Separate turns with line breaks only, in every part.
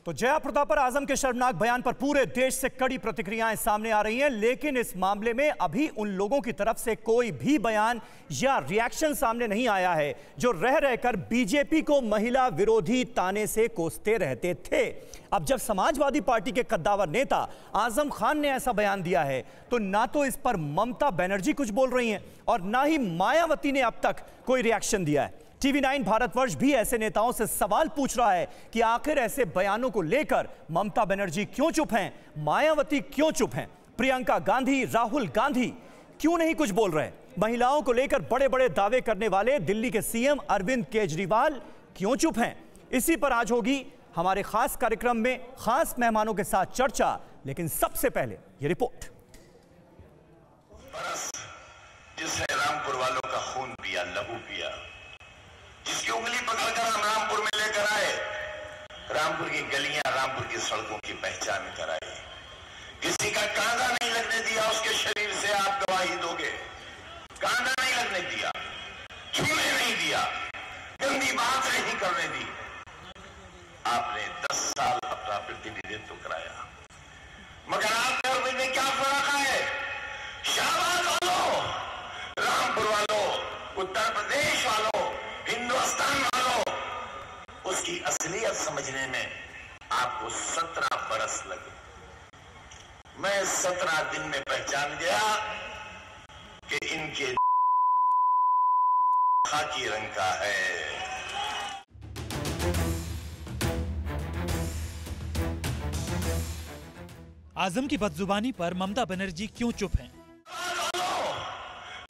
तो जया प्रदा पर आजम के शर्मनाक बयान पर पूरे देश से कड़ी प्रतिक्रियाएं सामने आ रही हैं, लेकिन इस मामले में अभी उन लोगों की तरफ से कोई भी बयान या रिएक्शन सामने नहीं आया है जो रह रहकर बीजेपी को महिला विरोधी ताने से कोसते रहते थे। अब जब समाजवादी पार्टी के कद्दावर नेता आजम खान ने ऐसा बयान दिया है तो ना तो इस पर ममता बनर्जी कुछ बोल रही हैं और ना ही मायावती ने अब तक कोई रिएक्शन दिया है। TV9 भारतवर्ष भी ऐसे नेताओं से सवाल पूछ रहा है कि आखिर ऐसे बयानों को लेकर ममता बनर्जी क्यों चुप हैं, मायावती क्यों चुप हैं, प्रियंका गांधी, राहुल गांधी क्यों नहीं कुछ बोल रहे, महिलाओं को लेकर बड़े बड़े दावे करने वाले दिल्ली के सीएम अरविंद केजरीवाल क्यों चुप हैं। इसी पर आज होगी हमारे खास कार्यक्रम में खास मेहमानों के साथ चर्चा, लेकिन सबसे पहले ये रिपोर्ट।
जिसने रामपुर वालों का खून पिया, लहू पिया, जिसकी उंगली पकड़कर हम रामपुर में लेकर आए, रामपुर की गलियां, रामपुर की सड़कों की पहचान कराई, किसी का कांदा नहीं लगने दिया, उसके शरीर से आप गवाही दोगे, कांदा नहीं लगने दिया, छूने नहीं दिया, गंदी बात नहीं करने दी। आपने 10 साल अपना प्रतिनिधित्व कराया, मगर आपने और मुझे क्या फर्क है? शाहबाद वालों, रामपुर वालों, उत्तर प्रदेश वालों, हिंदुस्तान वालों, उसकी असलियत समझने में आपको 17 बरस लगे। मैं 17 दिन में पहचान गया कि इनके खाकी रंग का है।
आजम की बदजुबानी पर ममता बनर्जी क्यों चुप हैं?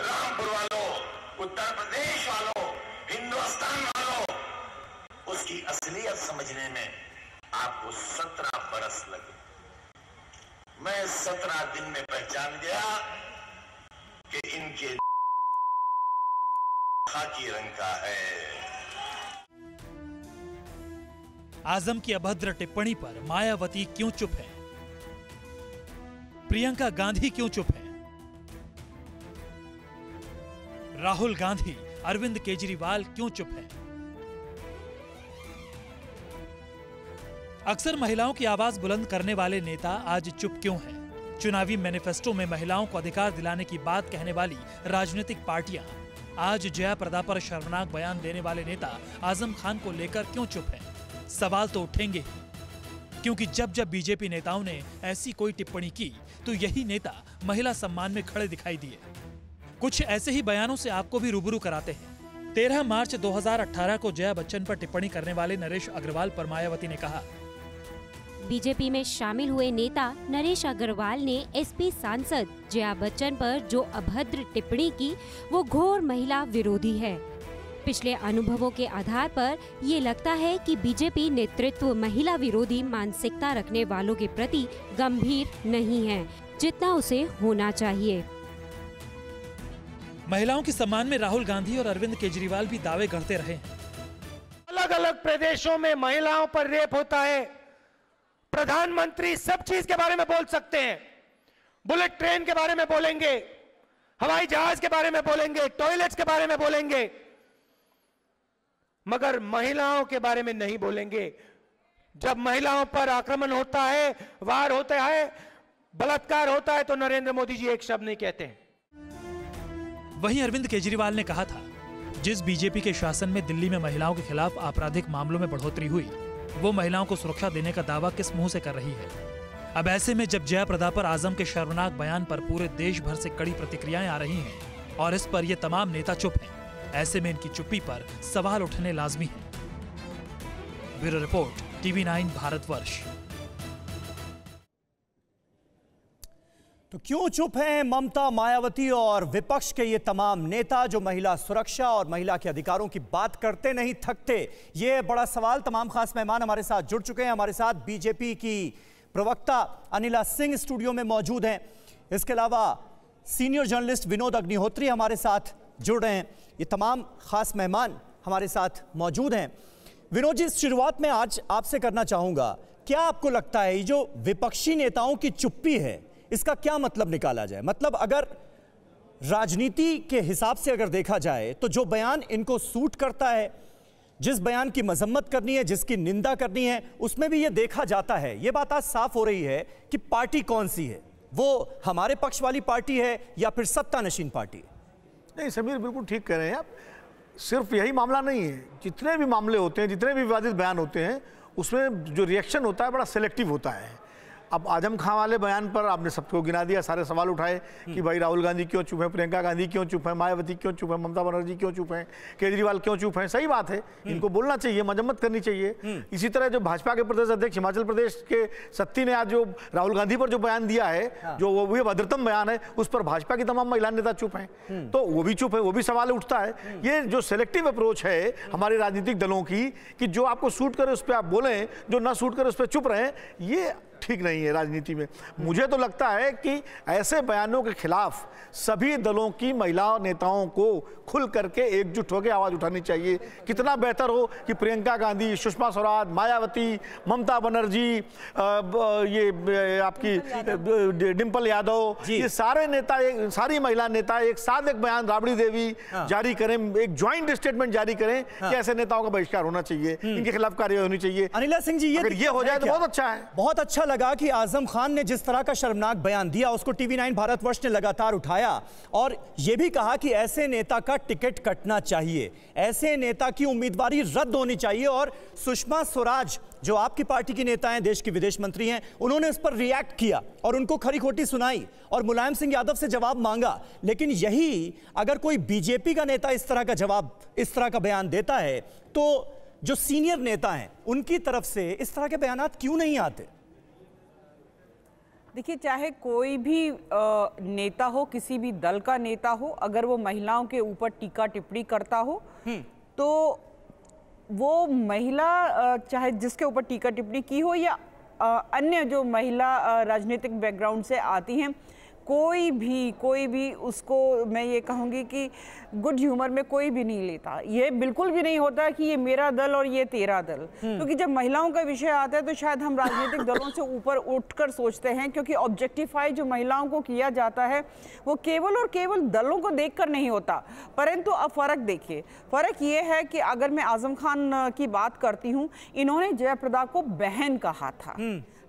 रामपुर वालों, उत्तर प्रदेश वालों, हिंदुस्तान वालों, उसकी असलियत समझने में आपको 17 बरस लगे। मैं 17 दिन में पहचान गया कि इनके खाकी रंग का है।
आजम की अभद्र टिप्पणी पर मायावती क्यों चुप है? प्रियंका गांधी क्यों चुप है? राहुल गांधी, अरविंद केजरीवाल क्यों चुप है? अक्सर महिलाओं की आवाज बुलंद करने वाले नेता आज चुप क्यों हैं? चुनावी मैनिफेस्टो में महिलाओं को अधिकार दिलाने की बात कहने वाली राजनीतिक पार्टियां आज जया प्रदा पर शर्मनाक बयान देने वाले नेता आजम खान को लेकर क्यों चुप हैं? सवाल तो उठेंगे, क्योंकि जब जब बीजेपी नेताओं ने ऐसी कोई टिप्पणी की तो यही नेता महिला सम्मान में खड़े दिखाई दिए। कुछ ऐसे ही बयानों से आपको भी रूबरू कराते हैं। 13 मार्च 2018 को जया बच्चन पर टिप्पणी करने वाले नरेश अग्रवाल पर मायावती ने कहा,
बीजेपी में शामिल हुए नेता नरेश अग्रवाल ने एसपी सांसद जया बच्चन पर जो अभद्र टिप्पणी की वो घोर महिला विरोधी है। पिछले अनुभवों के आधार पर ये लगता है कि बीजेपी नेतृत्व महिला विरोधी मानसिकता रखने वालों के प्रति गंभीर नहीं है जितना उसे होना चाहिए।
महिलाओं के सम्मान में राहुल गांधी और अरविंद केजरीवाल भी दावे करते रहे हैं।
अलग अलग प्रदेशों में महिलाओं पर रेप होता है, प्रधानमंत्री सब चीज के बारे में बोल सकते हैं, बुलेट ट्रेन के बारे में बोलेंगे, हवाई जहाज के बारे में बोलेंगे, टॉयलेट्स के बारे में बोलेंगे, मगर महिलाओं के बारे में नहीं बोलेंगे। जब महिलाओं पर आक्रमण होता है, वार होता है, बलात्कार होता है तो नरेंद्र मोदी जी एक शब्द नहीं कहते हैं।
वहीं अरविंद केजरीवाल ने कहा था, जिस बीजेपी के शासन में दिल्ली में महिलाओं के खिलाफ आपराधिक मामलों में बढ़ोतरी हुई, वो महिलाओं को सुरक्षा देने का दावा किस मुंह से कर रही है? अब ऐसे में जब जया प्रदा पर आजम के शर्मनाक बयान पर पूरे देश भर से कड़ी प्रतिक्रियाएं आ रही हैं और इस पर ये तमाम नेता चुप हैं, ऐसे में इनकी चुप्पी पर सवाल उठने लाजमी है। Bureau report, TV9 Bharatvarsh.
तो क्यों चुप हैं ममता, मायावती और विपक्ष के ये तमाम नेता जो महिला सुरक्षा और महिला के अधिकारों की बात करते नहीं थकते? ये बड़ा सवाल। तमाम खास मेहमान हमारे साथ जुड़ चुके हैं। हमारे साथ बीजेपी की प्रवक्ता अनिला सिंह स्टूडियो में मौजूद हैं। इसके अलावा सीनियर जर्नलिस्ट विनोद अग्निहोत्री हमारे साथ जुड़ रहे हैं। ये तमाम खास मेहमान हमारे साथ मौजूद हैं। विनोद जी, शुरुआत में आज आपसे करना चाहूंगा, क्या आपको लगता है ये जो विपक्षी नेताओं की चुप्पी है इसका क्या मतलब निकाला जाए? मतलब अगर राजनीति के हिसाब से अगर देखा जाए तो जो बयान इनको सूट करता है, जिस बयान की मजम्मत करनी है, जिसकी निंदा करनी है, उसमें भी यह देखा जाता है। यह बात आज साफ हो रही है कि पार्टी कौन सी है, वो हमारे पक्ष वाली पार्टी है या फिर सत्तानशीन पार्टी है।
नहीं समीर, बिल्कुल ठीक कह रहे हैं आप। सिर्फ यही मामला नहीं है, जितने भी मामले होते हैं, जितने भी विवादित बयान होते हैं, उसमें जो रिएक्शन होता है बड़ा सेलेक्टिव होता है। अब आजम खान वाले बयान पर आपने सबको गिना दिया, सारे सवाल उठाए कि भाई राहुल गांधी क्यों चुप है, प्रियंका गांधी क्यों चुप है, मायावती क्यों चुप है, ममता बनर्जी क्यों चुप है, केजरीवाल क्यों चुप है। सही बात है, इनको बोलना चाहिए, मजम्मत करनी चाहिए। इसी तरह जो भाजपा के प्रदेश अध्यक्ष हिमाचल प्रदेश के सत्ती ने आज जो राहुल गांधी पर जो बयान दिया है, जो वो भद्रतम बयान है, उस पर भाजपा की तमाम महिला नेता चुप हैं, तो वो भी चुप है, वो भी सवाल उठता है। ये जो सेलेक्टिव अप्रोच है हमारे राजनीतिक दलों की कि जो आपको सूट करे उस पर आप बोलें, जो ना सूट करे उस पर चुप रहें, ये ठीक नहीं है राजनीति में। मुझे तो लगता है कि ऐसे बयानों के खिलाफ सभी दलों की महिला नेताओं को खुल करके एकजुट होकर आवाज उठानी चाहिए। कितना बेहतर हो कि प्रियंका गांधी, सुषमा स्वराज, मायावती, ममता बनर्जी, ये आपकी डिंपल यादव, ये सारे नेता, सारी महिला नेता एक साथ एक बयान, राबड़ी देवी जारी करें, एक ज्वाइंट स्टेटमेंट जारी करें कि ऐसे नेताओं का बहिष्कार होना चाहिए, इनके खिलाफ कार्रवाई होनी चाहिए।
अनिला सिंह जी,
अगर ये हो जाए तो बहुत अच्छा है।
बहुत अच्छा लगा कि आजम खान ने जिस तरह का शर्मनाक बयान दिया, उसको टीवी9 भारतवर्ष ने लगातार उठाया और यह भी कहा कि ऐसे नेता का टिकट कटना चाहिए, ऐसे नेता की उम्मीदवारी रद्द होनी चाहिए। और सुषमा स्वराज जो आपकी पार्टी की नेता हैं, देश की विदेश मंत्री हैं, उन्होंने इस पर रिएक्ट किया और उनको खरी खोटी सुनाई और मुलायम सिंह यादव से जवाब मांगा। लेकिन यही अगर कोई बीजेपी का नेता इस तरह का जवाब, इस तरह का बयान देता है, तो जो सीनियर नेता हैं उनकी तरफ से इस तरह के बयान क्यों नहीं आते?
देखिए, चाहे कोई भी नेता हो, किसी भी दल का नेता हो, अगर वो महिलाओं के ऊपर टीका टिप्पणी करता हो तो वो महिला, चाहे जिसके ऊपर टीका टिप्पणी की हो या अन्य जो महिला राजनीतिक बैकग्राउंड से आती हैं, कोई भी उसको मैं ये कहूँगी कि गुड ह्यूमर में कोई भी नहीं लेता। ये बिल्कुल भी नहीं होता कि ये मेरा दल और ये तेरा दल, क्योंकि जब महिलाओं का विषय आता है तो शायद हम राजनीतिक दलों से ऊपर उठकर सोचते हैं, क्योंकि ऑब्जेक्टिफाई जो महिलाओं को किया जाता है वो केवल और केवल दलों को देखकर नहीं होता। परंतु अब फ़र्क देखिए, फ़र्क ये है कि अगर मैं आजम खान की बात करती हूँ, इन्होंने जयाप्रदा को बहन कहा था।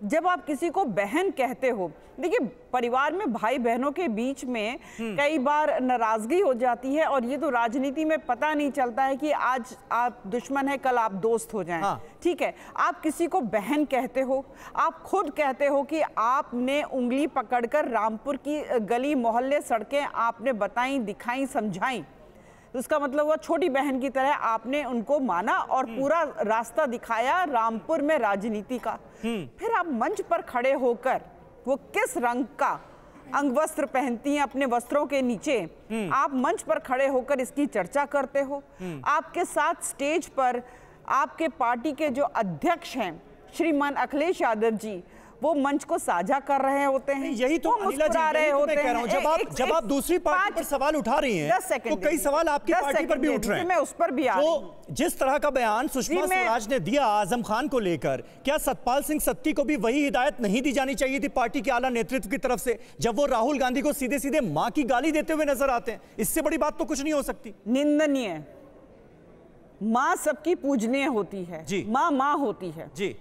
जब आप किसी को बहन कहते हो, देखिए परिवार में भाई बहनों के बीच में कई बार नाराजगी हो जाती है और ये तो राजनीति में पता नहीं चलता है कि आज आप दुश्मन है, कल आप दोस्त हो जाएं। ठीक है, आप किसी को बहन कहते हो, आप खुद कहते हो कि आपने उंगली पकड़कर रामपुर की गली मोहल्ले सड़कें आपने बताई, दिखाई, समझाई, तो उसका मतलब हुआ छोटी बहन की तरह आपने उनको माना और पूरा रास्ता दिखाया रामपुर में राजनीति का। फिर आप मंच पर खड़े होकर वो किस रंग का अंगवस्त्र पहनती हैं अपने वस्त्रों के नीचे, आप मंच पर खड़े होकर इसकी चर्चा करते हो। आपके साथ स्टेज पर आपके पार्टी के जो अध्यक्ष हैं श्रीमान अखिलेश यादव जी, वो मंच को साझा कर रहे होते हैं।
यही तो मुस्कुरा रहे होते हैं। जब आप दूसरी पार्टी पर सवाल उठा रही हैं, तो कई सवाल आपकी पार्टी पर भी उठ रहे हैं।
मैं उस पर भी आ रही हूं।
जिस तरह का बयान सुषमा स्वराज ने दिया आजम खान को लेकर, क्या सतपाल सिंह सत्ती को भी वही हिदायत नहीं दी जानी चाहिए थी पार्टी के आला नेतृत्व की तरफ से, जब वो राहुल गांधी को सीधे सीधे मां की गाली देते हुए नजर आते हैं? इससे बड़ी बात तो कुछ नहीं हो सकती।
निंदनीय। मां सबकी पूजनीय होती है, मां होती है जी,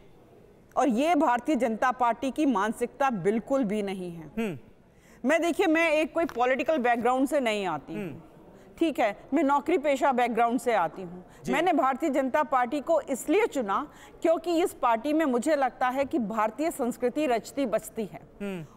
और ये भारतीय जनता पार्टी की मानसिकता बिल्कुल भी नहीं है। मैं देखिए, मैं एक कोई पॉलिटिकल बैकग्राउंड से नहीं आती हूँ, ठीक है, मैं नौकरी पेशा बैकग्राउंड से आती हूँ। मैंने भारतीय जनता पार्टी को इसलिए चुना क्योंकि इस पार्टी में मुझे लगता है कि भारतीय संस्कृति रचती बचती है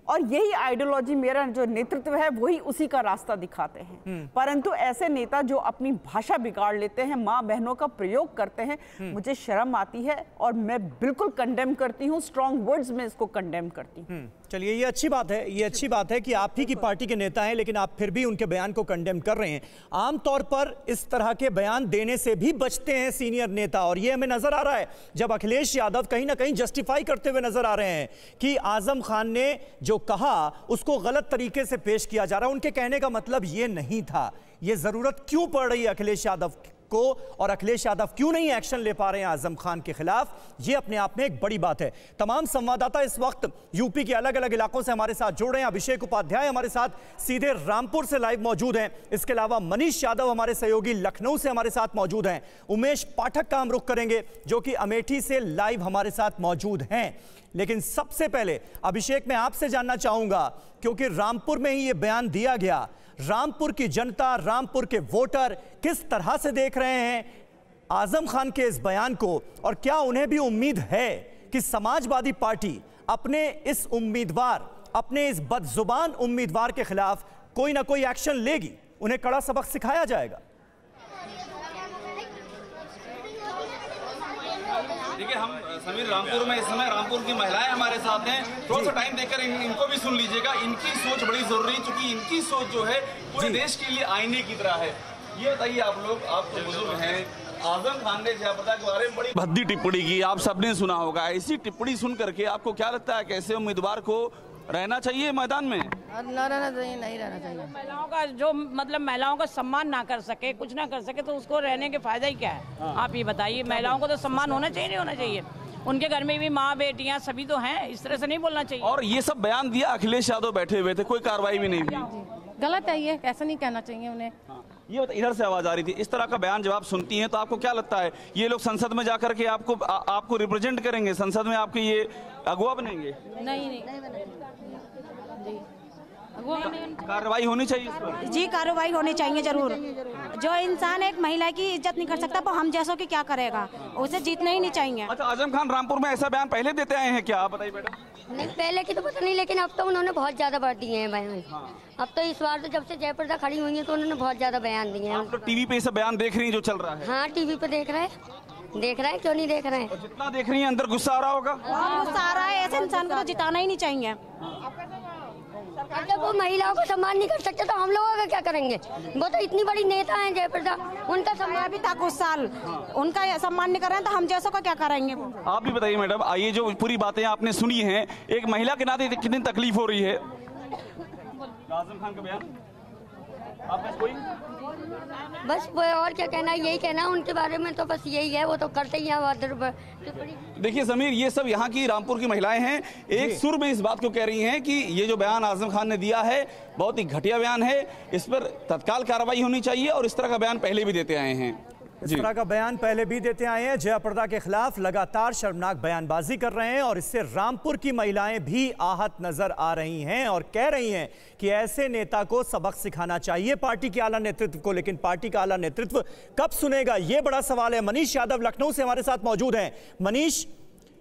और यही आइडियोलॉजी, मेरा जो नेतृत्व है वही उसी का रास्ता दिखाते हैं। परंतु ऐसे नेता जो अपनी भाषा बिगाड़ लेते हैं, माँ बहनों का प्रयोग करते हैं, मुझे शर्म आती है और मैं बिल्कुल कंडेम करती हूँ, स्ट्रॉन्ग वर्ड्स में इसको कंडेम करती हूँ।
चलिए, ये अच्छी बात है, ये अच्छी बात है कि आप ही की पार्टी के नेता हैं, लेकिन आप फिर भी उनके बयान को कंडेम कर रहे हैं। आमतौर पर इस तरह के बयान देने से भी बचते हैं सीनियर नेता, और ये हमें नजर आ रहा है जब अखिलेश यादव कहीं ना कहीं जस्टिफाई करते हुए नजर आ रहे हैं कि आजम खान ने जो कहा उसको गलत तरीके से पेश किया जा रहा है। उनके कहने का मतलब ये नहीं था। ये जरूरत क्यों पड़ रही है अखिलेश यादव को, और अखिलेश यादव क्यों नहीं एक्शन ले पा रहे हैं आजम खान के खिलाफ, यह अपने आप में एक बड़ी बात है। तमाम संवाददाता इस वक्त यूपी के अलग अलग इलाकों से हमारे साथ जुड़ रहे हैं। अभिषेक उपाध्याय हमारे साथ सीधे रामपुर से लाइव मौजूद हैं। इसके अलावा मनीष यादव हमारे सहयोगी लखनऊ से हमारे साथ मौजूद हैं। उमेश पाठक का हम रुख करेंगे जो कि अमेठी से लाइव हमारे साथ मौजूद हैं। लेकिन सबसे पहले अभिषेक, मैं आपसे जानना चाहूंगा, क्योंकि रामपुर में ही यह बयान दिया गया, रामपुर की जनता, रामपुर के वोटर किस तरह से देख रहे हैं आजम खान के इस बयान को, और क्या उन्हें भी उम्मीद है कि समाजवादी पार्टी अपने इस उम्मीदवार, अपने इस बदजुबान उम्मीदवार के खिलाफ कोई ना कोई एक्शन लेगी, उन्हें कड़ा सबक सिखाया जाएगा?
देखिए, हम समीर रामपुर में इस समय रामपुर की महिलाएं हमारे साथ हैं। थोड़ा सा टाइम देकर इनको भी सुन लीजिएगा। इनकी सोच बड़ी जरूरी है, क्योंकि इनकी सोच जो है पूरे देश के लिए आईने की तरह है। ये बताइए आप लोग, आप तो बुजुर्ग हैं, आजम खान ने जयाप्रदा के बारे में बड़ी भद्दी टिप्पणी की, आप सबने सुना होगा। ऐसी टिप्पणी सुन करके आपको क्या लगता है, कैसे उम्मीदवार को रहना चाहिए मैदान में?
न रहना चाहिए, नहीं रहना चाहिए।
महिलाओं का जो मतलब महिलाओं का सम्मान ना कर सके, कुछ ना कर सके, तो उसको रहने के फायदा ही क्या है? आप ये बताइए। महिलाओं को तो सम्मान होना चाहिए, नहीं होना चाहिए? उनके घर में भी माँ बेटियाँ सभी तो हैं, इस तरह से नहीं बोलना चाहिए।
और ये सब बयान दिया, अखिलेश यादव बैठे हुए थे, कोई कार्रवाई भी नहीं हुई।
गलत है ये, ऐसा नहीं कहना चाहिए उन्हें।
ये इधर से आवाज आ रही थी, इस तरह का बयान जब आप सुनती हैं तो आपको क्या लगता है, ये लोग संसद में जाकर के आपको रिप्रेजेंट करेंगे, संसद में आपके ये अगुवा बनेंगे?
नहीं
कार्रवाई होनी चाहिए इस पर।
जी, कार्रवाई होनी चाहिए जरूर। जो इंसान एक महिला की इज्जत नहीं कर सकता, तो हम जैसों की क्या करेगा? उसे जीतना ही नहीं चाहिए।
अच्छा, आजम खान रामपुर में ऐसा बयान पहले देते आए हैं क्या, आप बताइए बेटा?
नहीं, पहले की तो पता नहीं, लेकिन अब तो उन्होंने बहुत ज्यादा बढ़ दिए हैं बयान। अब तो इस बार तो जब से जयाप्रदा खड़ी हुई है तो उन्होंने बहुत ज्यादा बयान दिए हैं।
आप तो टीवी पे सब बयान देख रही हैं जो चल रहा है?
हाँ, टीवी पे देख रहे हैं, क्यों नहीं देख रहे हैं?
जितना देख रही हैं अंदर गुस्सा आ रहा होगा।
गुस्सा आ रहा है, ऐसे इंसान को तो जिताना ही नहीं चाहिए।
जब वो महिलाओं को सम्मान नहीं कर सकते तो हम लोगों का क्या करेंगे? वो तो इतनी बड़ी नेता हैं जयाप्रदा, उनका सम्मान
भी था कुछ साल, उनका सम्मान नहीं कर रहे हैं तो हम जैसों का क्या करेंगे?
आप भी बताइए मैडम, आइए, जो पूरी बातें आपने सुनी हैं, एक महिला के नाते कितनी तकलीफ हो रही है आजम खान का बयान? कोई
बस वो और क्या कहना, यही कहना उनके बारे में, तो बस यही है, वो तो करते ही हैं।
देखिए समीर, ये सब यहाँ की रामपुर की महिलाएं हैं, एक सुर में इस बात को कह रही हैं कि ये जो बयान आजम खान ने दिया है बहुत ही घटिया बयान है, इस पर तत्काल कार्रवाई होनी चाहिए, और इस तरह का बयान पहले भी देते आए हैं।
इस तरह का बयान पहले भी देते आए हैं। जयाप्रदा के खिलाफ लगातार शर्मनाक बयानबाजी कर रहे हैं, और इससे रामपुर की महिलाएं भी आहत नजर आ रही हैं और कह रही हैं कि ऐसे नेता को सबक सिखाना चाहिए पार्टी के आला नेतृत्व को। लेकिन पार्टी का आला नेतृत्व कब सुनेगा, यह बड़ा सवाल है। मनीष यादव लखनऊ से हमारे साथ मौजूद हैं। मनीष,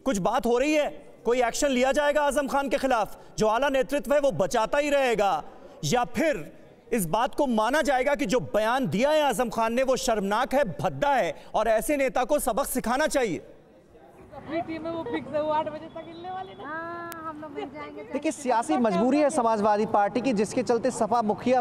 कुछ बात हो रही है, कोई एक्शन लिया जाएगा आजम खान के खिलाफ? जो आला नेतृत्व है वो बचाता ही रहेगा, या फिर इस बात को माना जाएगा कि जो बयान दिया है आजम खान ने वो शर्मनाक है, भद्दा है, और ऐसे नेता को सबक सिखाना चाहिए?
अपनी टीम में वो फिक्स है, वो 8 बजे तक हिलने वाले ना।
देखिए, सियासी मजबूरी है समाजवादी पार्टी की, जिसके चलते सपा मुखिया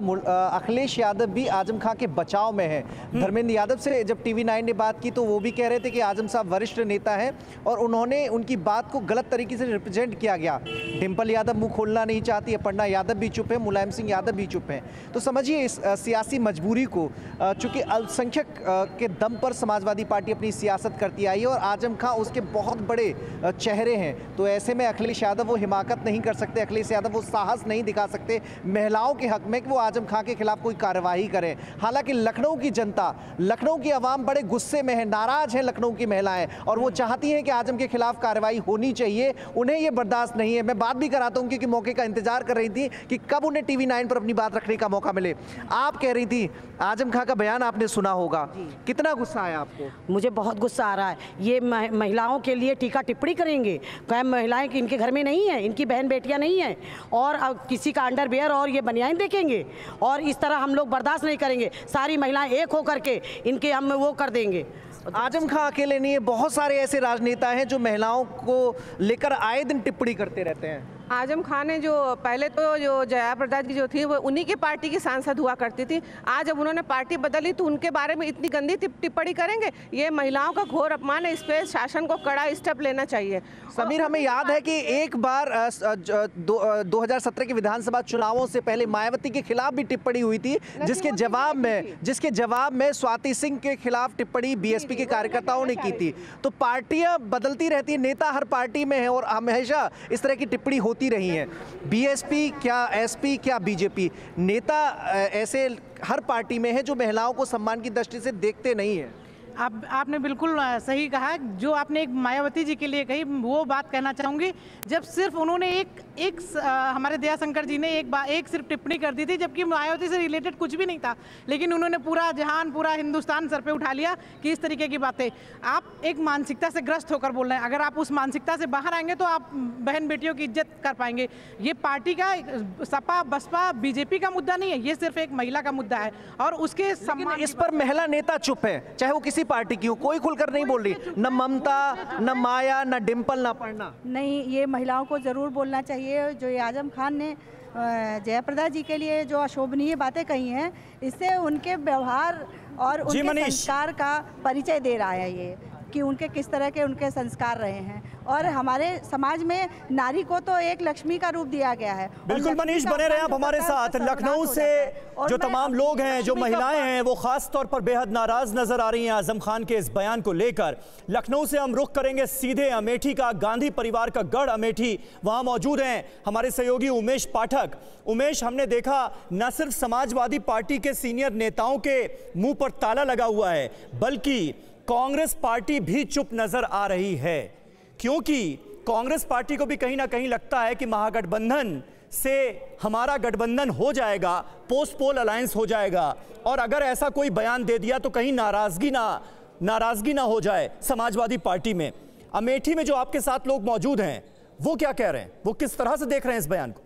अखिलेश यादव भी आजम खान के बचाव में है। धर्मेंद्र यादव से जब TV9 ने बात की तो वो भी कह रहे थे कि आजम साहब वरिष्ठ नेता हैं और उन्होंने उनकी बात को गलत तरीके से रिप्रेजेंट किया गया। डिम्पल यादव मुंह खोलना नहीं चाहती, अपर्णा यादव भी चुप है, मुलायम सिंह यादव भी चुप हैं। तो समझिए इस सियासी मजबूरी को, चूंकि अल्पसंख्यक के दम पर समाजवादी पार्टी अपनी सियासत करती आई है और आजम खान उसके बहुत बड़े चेहरे हैं, तो ऐसे में अखिलेश यादव वो हिमाकत नहीं कर सकते, अखिलेश यादव वो साहस नहीं दिखा सकते महिलाओं के हक में कि वो आजम खान के खिलाफ कोई कार्रवाई करें। हालांकि लखनऊ की जनता, लखनऊ की आवाम बड़े गुस्से में है, नाराज है लखनऊ की महिलाएं, और वो चाहती हैं कि आजम के खिलाफ कार्रवाई होनी चाहिए। उन्हें ये बर्दाश्त नहीं है। मैं बात भी कराता हूं क्योंकि मौके का इंतजार कर रही थी कि कब उन्हें TV9 पर अपनी बात रखने का मौका मिले। आप कह रही थी आजम खान का बयान आपने सुना होगा, कितना गुस्सा आया आपको?
मुझे बहुत गुस्सा आ रहा है। ये महिलाओं के लिए टीका टिप्पणी करेंगे, क्या महिलाएं इनके घर में नहीं है, इनकी बहन बेटियां नहीं हैं, और किसी का अंडरवियर और ये बनियान देखेंगे, और इस तरह हम लोग बर्दाश्त नहीं करेंगे। सारी महिलाएं एक होकर के इनके हम वो कर देंगे।
आजम खान अकेले नहीं है, बहुत सारे ऐसे राजनेता हैं जो महिलाओं को लेकर आए दिन टिप्पणी करते रहते हैं।
आजम खान ने जो पहले तो जो जया प्रदा जी जो थी वो उन्हीं की पार्टी की सांसद हुआ करती थी। आज जब उन्होंने पार्टी बदली तो उनके बारे में इतनी गंदी टिप्पणी करेंगे, ये महिलाओं का घोर अपमान है। इस पे शासन को कड़ा स्टेप लेना चाहिए।
समीर, हमें याद है कि एक बार 2017 के विधानसभा चुनावों से पहले मायावती के खिलाफ भी टिप्पणी हुई थी, जिसके जवाब में स्वाति सिंह के खिलाफ टिप्पणी बीएसपी के कार्यकर्ताओं ने की थी। तो पार्टियां बदलती रहती है, नेता हर पार्टी में है और हमेशा इस तरह की टिप्पणी होती रही है। बीएसपी क्या एसपी क्या बीजेपी, नेता ऐसे हर पार्टी में है जो महिलाओं को सम्मान की दृष्टि से देखते नहीं है।
आपने बिल्कुल सही कहा। जो आपने एक मायावती जी के लिए कही वो बात कहना चाहूँगी, जब सिर्फ उन्होंने एक हमारे दयाशंकर जी ने एक सिर्फ टिप्पणी कर दी थी, जबकि मायावती से रिलेटेड कुछ भी नहीं था, लेकिन उन्होंने पूरा जहान पूरा हिंदुस्तान सर पे उठा लिया कि इस तरीके की बातें। आप एक मानसिकता से ग्रस्त होकर बोल रहे हैं। अगर आप उस मानसिकता से बाहर आएंगे तो आप बहन बेटियों की इज्जत कर पाएंगे। ये पार्टी का सपा बसपा बीजेपी का मुद्दा नहीं है, ये सिर्फ एक महिला का मुद्दा है और उसके सम्मान।
इस पर महिला नेता चुप है, चाहे वो किसी पार्टी की हो, कोई खुलकर नहीं बोल रही। न ममता, न माया, न डिम्पल, न अपर्णा।
नहीं, ये महिलाओं को जरूर बोलना चाहिए। जो ये आजम खान ने जयाप्रदा जी के लिए जो अशोभनीय बातें कही हैं, इससे उनके व्यवहार और उनके संस्कार का परिचय दे रहा है ये, कि उनके किस तरह के उनके संस्कार रहे हैं। और हमारे समाज में नारी को तो एक लक्ष्मी का रूप दिया गया है।
बिल्कुल मनीष, बने रहे आप हमारे साथ। लखनऊ से जो तमाम लोग हैं, जो महिलाएं हैं, वो खास तौर पर बेहद नाराज नजर आ रही हैं आजम खान के इस बयान को लेकर। लखनऊ से हम रुख करेंगे सीधे अमेठी का, गांधी परिवार का गढ़ अमेठी। वहां मौजूद हैं हमारे सहयोगी उमेश पाठक। उमेश, हमने देखा न सिर्फ समाजवादी पार्टी के सीनियर नेताओं के मुंह पर ताला लगा हुआ है, बल्कि कांग्रेस पार्टी भी चुप नजर आ रही है, क्योंकि कांग्रेस पार्टी को भी कहीं ना कहीं लगता है कि महागठबंधन से हमारा गठबंधन हो जाएगा, पोस्ट पोल अलायंस हो जाएगा, और अगर ऐसा कोई बयान दे दिया तो कहीं नाराजगी ना हो जाए समाजवादी पार्टी में। अमेठी में जो आपके साथ लोग मौजूद हैं वो क्या कह रहे हैं, वो किस तरह से देख रहे हैं इस बयान को?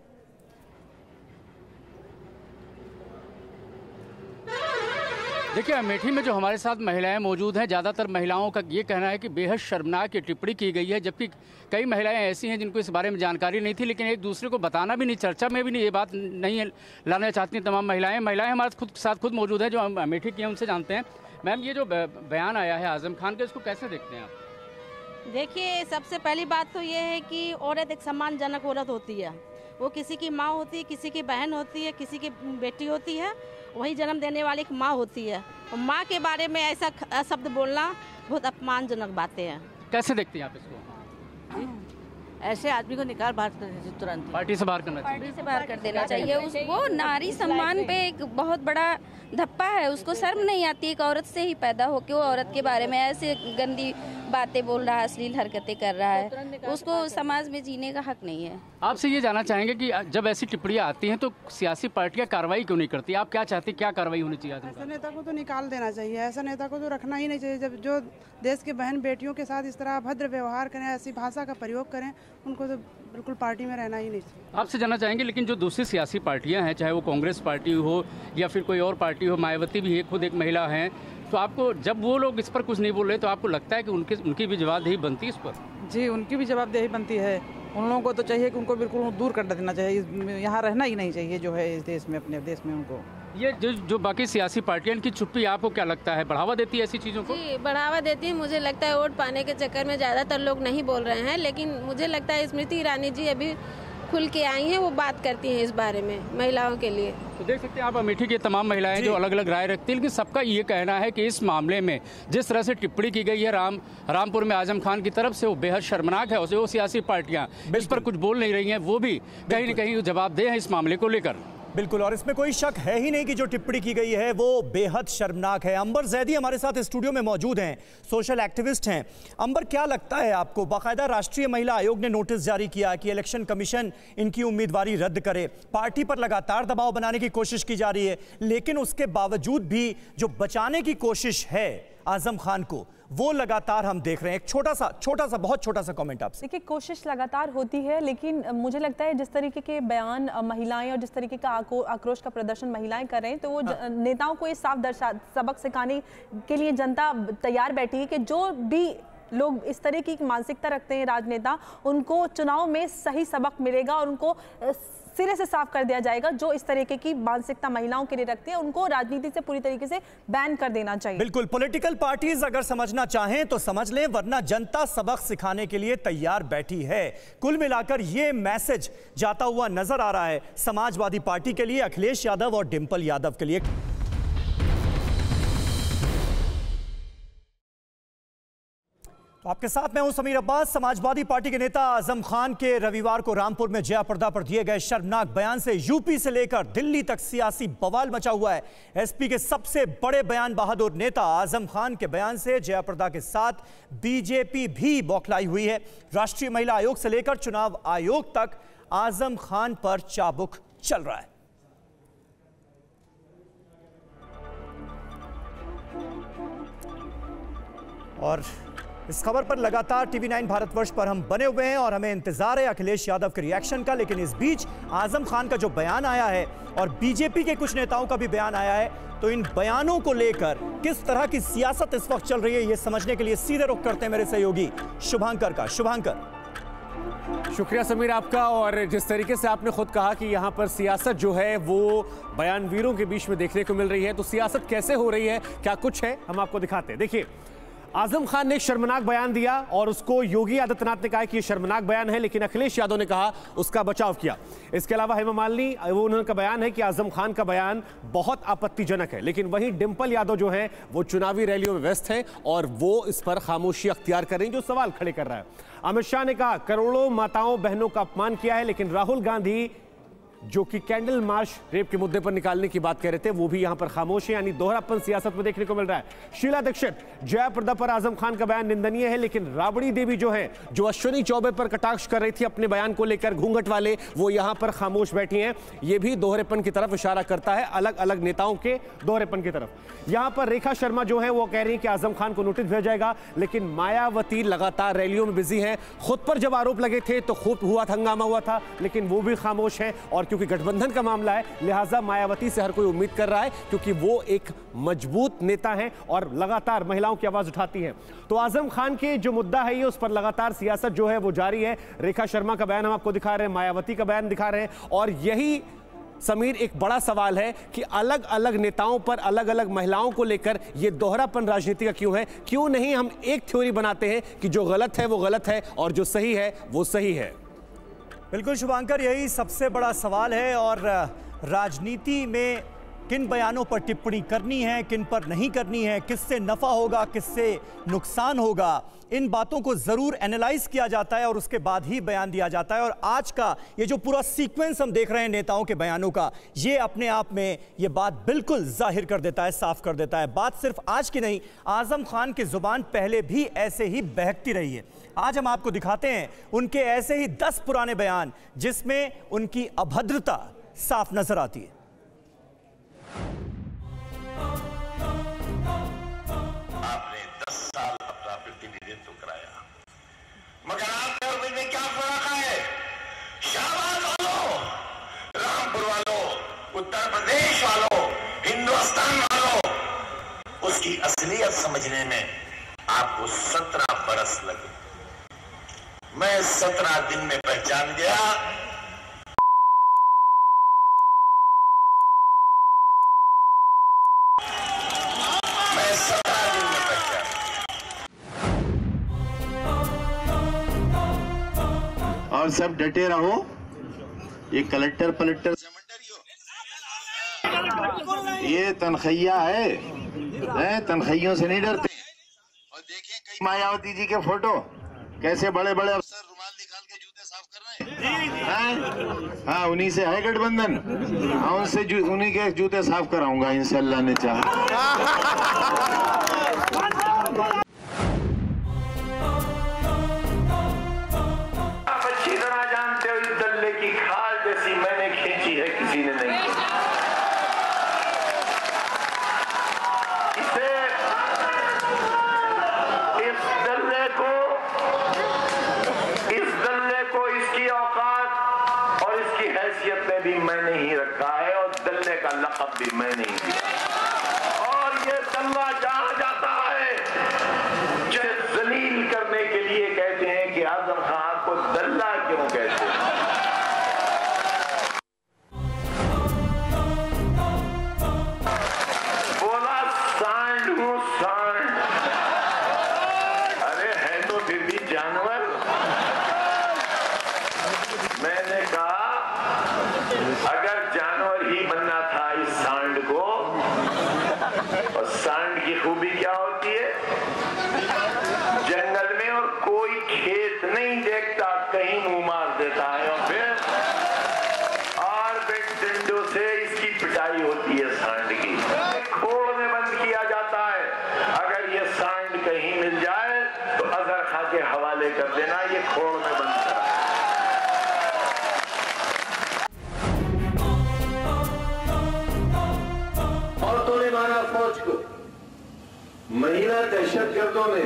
देखिए, अमेठी में जो हमारे साथ महिलाएं मौजूद हैं, ज़्यादातर महिलाओं का ये कहना है कि बेहद शर्मनाक ये टिप्पणी की गई है, जबकि कई महिलाएं ऐसी हैं जिनको इस बारे में जानकारी नहीं थी, लेकिन एक दूसरे को बताना भी नहीं, चर्चा में भी नहीं, ये बात नहीं लाना चाहती तमाम महिलाएं हमारे साथ खुद मौजूद हैं जो हम अमेठी की हैं, उनसे जानते हैं। मैम, ये जो बयान आया है आजम खान का, इसको कैसे देखते हैं आप?
देखिए, सबसे पहली बात तो ये है कि औरत एक सम्मानजनक औरत होती है। वो किसी की माँ होती है, किसी की बहन होती है, किसी की बेटी होती है, वही जन्म देने वाली एक माँ होती है। और माँ के बारे में ऐसा शब्द बोलना बहुत अपमानजनक बातें हैं।
कैसे देखती हैं आप इसको?
ऐसे आदमी को निकाल बाहर कर दीजिए, तुरंत
पार्टी से बाहर करना चाहिए,
पार्टी से बाहर कर देना चाहिए। वो नारी सम्मान पे एक बहुत बड़ा धप्पा है। उसको शर्म नहीं आती एक औरत से ही पैदा होकर वो औरत के बारे में ऐसे गंदी बातें बोल रहा है, अश्लील हरकतें कर रहा है, उसको समाज में जीने का हक नहीं है।
आपसे ये जानना चाहेंगे कि जब ऐसी टिप्पणियां आती हैं तो सियासी पार्टियां कार्रवाई क्यों नहीं करती? आप क्या चाहते हैं, क्या कार्रवाई होनी चाहिए?
ऐसे नेता को तो निकाल देना चाहिए, ऐसा नेता को तो रखना ही नहीं चाहिए। जब जो देश के बहन बेटियों के साथ इस तरह अभद्र व्यवहार करें, ऐसी भाषा का प्रयोग करें, उनको तो बिल्कुल पार्टी में रहना ही नहीं चाहिए।
आपसे जानना चाहेंगे, लेकिन जो दूसरी सियासी पार्टियां हैं, चाहे वो कांग्रेस पार्टी हो या फिर कोई और पार्टी हो, मायावती भी खुद एक महिला हैं, तो आपको जब वो लोग इस पर कुछ नहीं बोल रहे तो आपको लगता है कि उनकी भी जवाबदेही बनती है इस पर?
जी, उनकी भी जवाबदेही बनती है। उन लोगों को तो चाहिए कि उनको बिल्कुल दूर कर देना चाहिए, यहाँ रहना ही नहीं चाहिए जो है इस देश में, अपने देश में उनको।
ये जो बाकी सियासी पार्टियां, इनकी चुप्पी आपको क्या लगता है, बढ़ावा देती है ऐसी चीज़ों को?
जी, बढ़ावा देती है। मुझे लगता है वोट पाने के चक्कर में ज़्यादातर लोग नहीं बोल रहे हैं, लेकिन मुझे लगता है स्मृति ईरानी जी अभी खुल के आई हैं, वो बात करती हैं इस बारे में महिलाओं के लिए।
तो देख सकते हैं आप अमेठी की तमाम महिलाएं जो अलग अलग राय रखती हैं, लेकिन सबका ये कहना है कि इस मामले में जिस तरह से टिप्पणी की गई है रामपुर में आजम खान की तरफ से, वो बेहद शर्मनाक है। वो सियासी पार्टियां इस पर कुछ बोल नहीं रही हैं, वो भी कहीं न कहीं जवाबदेह हैं इस मामले को लेकर।
बिल्कुल, और इसमें कोई शक है ही नहीं कि जो टिप्पणी की गई है वो बेहद शर्मनाक है। अंबर जैदी हमारे साथ स्टूडियो में मौजूद हैं, सोशल एक्टिविस्ट हैं। अंबर, क्या लगता है आपको, बाकायदा राष्ट्रीय महिला आयोग ने नोटिस जारी किया कि इलेक्शन कमीशन इनकी उम्मीदवारी रद्द करे, पार्टी पर लगातार दबाव बनाने की कोशिश की जा रही है, लेकिन उसके बावजूद भी जो बचाने की कोशिश है आजम खान को, वो लगातार हम देख रहे हैं। एक बहुत छोटा सा कमेंट आपसे।
देखिए, कोशिश लगातार होती है, लेकिन मुझे लगता है जिस तरीके के बयान महिलाएं और जिस तरीके का आक्रोश का प्रदर्शन महिलाएं कर रहे हैं, तो वो नेताओं को ये साफ सबक सिखाने के लिए जनता तैयार बैठी है कि जो भी लोग इस तरह की मानसिकता रखते हैं राजनेता, उनको चुनाव में सही सबक मिलेगा और उनको सिरे से साफ कर दिया जाएगा। जो इस तरीके की मानसिकता महिलाओं के लिए रखती है उनको राजनीति से पूरी तरीके से बैन कर देना चाहिए।
बिल्कुल, पॉलिटिकल पार्टीज अगर समझना चाहें तो समझ लें, वरना जनता सबक सिखाने के लिए तैयार बैठी है। कुल मिलाकर यह मैसेज जाता हुआ नजर आ रहा है समाजवादी पार्टी के लिए, अखिलेश यादव और डिंपल यादव के लिए। तो आपके साथ मैं हूं समीर अब्बास। समाजवादी पार्टी के नेता आजम खान के रविवार को रामपुर में जयाप्रदा पर दिए गए शर्मनाक बयान से यूपी से लेकर दिल्ली तक सियासी बवाल मचा हुआ है। एसपी के सबसे बड़े बयान बहादुर नेता आजम खान के बयान से जयाप्रदा के साथ बीजेपी भी बौखलाई हुई है। राष्ट्रीय महिला आयोग से लेकर चुनाव आयोग तक आजम खान पर चाबुक चल रहा है। और इस खबर पर लगातार TV9 भारतवर्ष पर हम बने हुए हैं और हमें इंतजार है अखिलेश यादव के रिएक्शन का। लेकिन इस बीच आजम खान का जो बयान आया है और बीजेपी के कुछ नेताओं का भी बयान आया है, तो इन बयानों को लेकर किस तरह की सियासत इस वक्त चल रही है, यह समझने के लिए सीधे रुख करते हैं मेरे सहयोगी शुभांकर का। शुभांकर।
शुक्रिया समीर आपका। और जिस तरीके से आपने खुद कहा कि यहाँ पर सियासत जो है वो बयानवीरों के बीच में देखने को मिल रही है, तो सियासत कैसे हो रही है, क्या कुछ है, हम आपको दिखाते हैं। देखिए, आजम खान ने एक शर्मनाक बयान दिया और उसको योगी आदित्यनाथ ने कहा कि यह शर्मनाक बयान है, लेकिन अखिलेश यादव ने कहा उसका बचाव किया। इसके अलावा हेमा मालिनी, वो उनका बयान है कि आजम खान का बयान बहुत आपत्तिजनक है, लेकिन वहीं डिंपल यादव जो है वो चुनावी रैलियों में व्यस्त है और वो इस पर खामोशी अख्तियार कर रही है, जो सवाल खड़े कर रहा है। अमित शाह ने कहा करोड़ों माताओं बहनों का अपमान किया है, लेकिन राहुल गांधी जो कि कैंडल मार्च रेप के मुद्दे पर निकालने की बात कह रहे थे, वो भी यहां पर खामोश है, यानी दोहरापन सियासत में देखने को मिल रहा है। शीला दीक्षित, जयाप्रदा पर आजम खान का बयान निंदनीय है, लेकिन राबड़ी देवी जो है, जो अश्विनी चौबे पर कटाक्ष कर रही थी अपने बयान को लेकर, घूंघट वाले, वो यहां पर खामोश बैठी हैं। ये भी दोहरेपन की तरफ इशारा करता है, अलग अलग नेताओं के दोहरेपन की तरफ। यहां पर रेखा शर्मा जो है वो कह रही है कि आजम खान को नोटिस भेजा जाएगा, लेकिन मायावती लगातार रैलियों में बिजी है। खुद पर जब आरोप लगे थे तो खूब हुआ था, हंगामा हुआ था, लेकिन वो भी खामोश है। और क्योंकि गठबंधन का मामला है, लिहाजा मायावती से हर कोई उम्मीद कर रहा है, क्योंकि वो एक मजबूत नेता हैं और लगातार महिलाओं की आवाज उठाती हैं। तो आजम खान के जो मुद्दा है ये, उस पर लगातार सियासत जो है वो जारी है। रेखा शर्मा का बयान हम आपको दिखा रहे हैं, मायावती का बयान दिखा रहे हैं, और यही समीर एक बड़ा सवाल है कि अलग अलग नेताओं पर, अलग अलग महिलाओं को लेकर ये दोहरापन राजनीति का क्यों है। क्यों नहीं हम एक थ्योरी बनाते हैं कि जो गलत है वो गलत है और जो सही है वो सही है।
बिल्कुल शुभांकर, यही सबसे बड़ा सवाल है। और राजनीति में किन बयानों पर टिप्पणी करनी है, किन पर नहीं करनी है, किससे नफा होगा, किससे नुकसान होगा, इन बातों को जरूर एनालाइज किया जाता है और उसके बाद ही बयान दिया जाता है। और आज का ये जो पूरा सीक्वेंस हम देख रहे हैं नेताओं के बयानों का, ये अपने आप में ये बात बिल्कुल जाहिर कर देता है, साफ कर देता है। बात सिर्फ आज की नहीं, आजम खान की जुबान पहले भी ऐसे ही बहकती रही है। आज हम आपको दिखाते हैं उनके ऐसे ही 10 पुराने बयान जिसमें उनकी अभद्रता साफ नजर आती है।
आपने 10 साल अपना प्रतिनिधित्व कराया, मगर आपके और में क्या फर्क है? शाबाश वालों, रामपुर वालों, उत्तर प्रदेश वालों, हिंदुस्तान वालों, उसकी असलियत समझने में आपको 17 बरस लगे। मैं 17 दिन में पहचान गया
और सब डटे रहो। ये कलेक्टर पलक्टर ये तनखैया है, तनखैयों से नहीं डरते। और देखें कई मायावती जी के फोटो, कैसे बड़े बड़े अफसर रुमाल निकाल के जूते साफ कर रहे हैं। हाँ, उन्हीं से है गठबंधन। हाँ, उनसे उन्हीं के जूते साफ कराऊंगा इंशाअल्लाह ने चाहा।
लक़ब भी मैंने ही दिया और ये दंगा जहां जाता है, जिसे जलील कर
ये कहते हैं कि आजम खान को दल्ला क्यों कहते हैं। बोला सांड हूं सांड, अरे है तो फिर भी जानवर। मैंने कहा अगर जानवर ही बनना था इस सांड को, और सांड की खूबी क्या होती है, जंगल में और कोई खेत नहीं देखता, कहीं मुंह मार देता है और फिर डंडों से इसकी पिटाई होती है सांड की, खोड़ में बंद किया जाता है। अगर ये सांड कहीं मिल जाए तो अजहर खां के हवाले कर देना, ये खोड़ में बंद करा। औरतों ने मारा फौज को, महिला दहशतगर्दों ने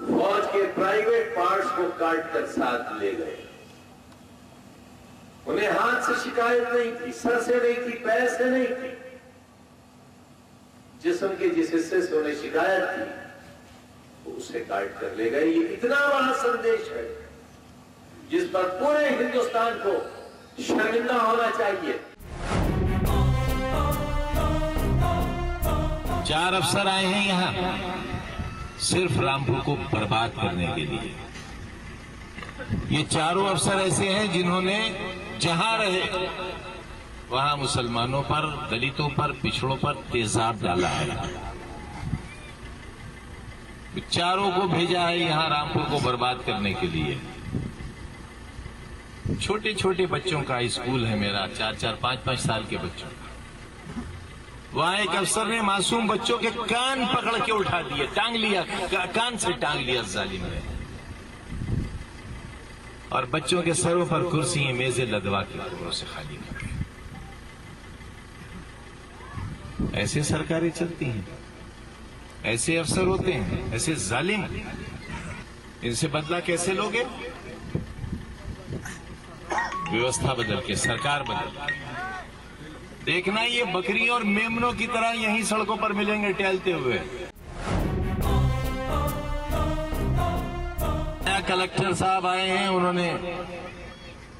फौज के प्राइवेट पार्ट्स को काट कर साथ ले गए। उन्हें हाथ से शिकायत नहीं थी, सर से नहीं थी, पैर से नहीं थी, जिस्म के जिस हिस्से से उन्हें शिकायत थी उसे काट कर ले गए। ये इतना बड़ा संदेश है जिस पर पूरे हिंदुस्तान को शर्मिंदा होना चाहिए।
4 अफसर आए हैं यहां सिर्फ रामपुर को बर्बाद करने के लिए। ये चारों अफसर ऐसे हैं जिन्होंने जहां रहे वहां मुसलमानों पर, दलितों पर, पिछड़ों पर तेजाब डाला है। चारों को भेजा है यहां रामपुर को बर्बाद करने के लिए। छोटे छोटे बच्चों का स्कूल है मेरा, 4-4, 5-5 साल के बच्चों का। वहां एक अफसर ने मासूम बच्चों के कान पकड़ के उठा दिए, टांग लिया, कान से टांग लिया जालिम ने, और बच्चों के सरों पर कुर्सी मेजें लदवा के कब्रों से खाली कर दी। ऐसे सरकारें चलती हैं, ऐसे अफसर होते हैं, ऐसे जालिम। इनसे बदला कैसे लोगे? व्यवस्था बदल के, सरकार बदल के। देखना ये बकरी और मेमनों की तरह यहीं सड़कों पर मिलेंगे टहलते हुए। कलेक्टर साहब आए हैं, उन्होंने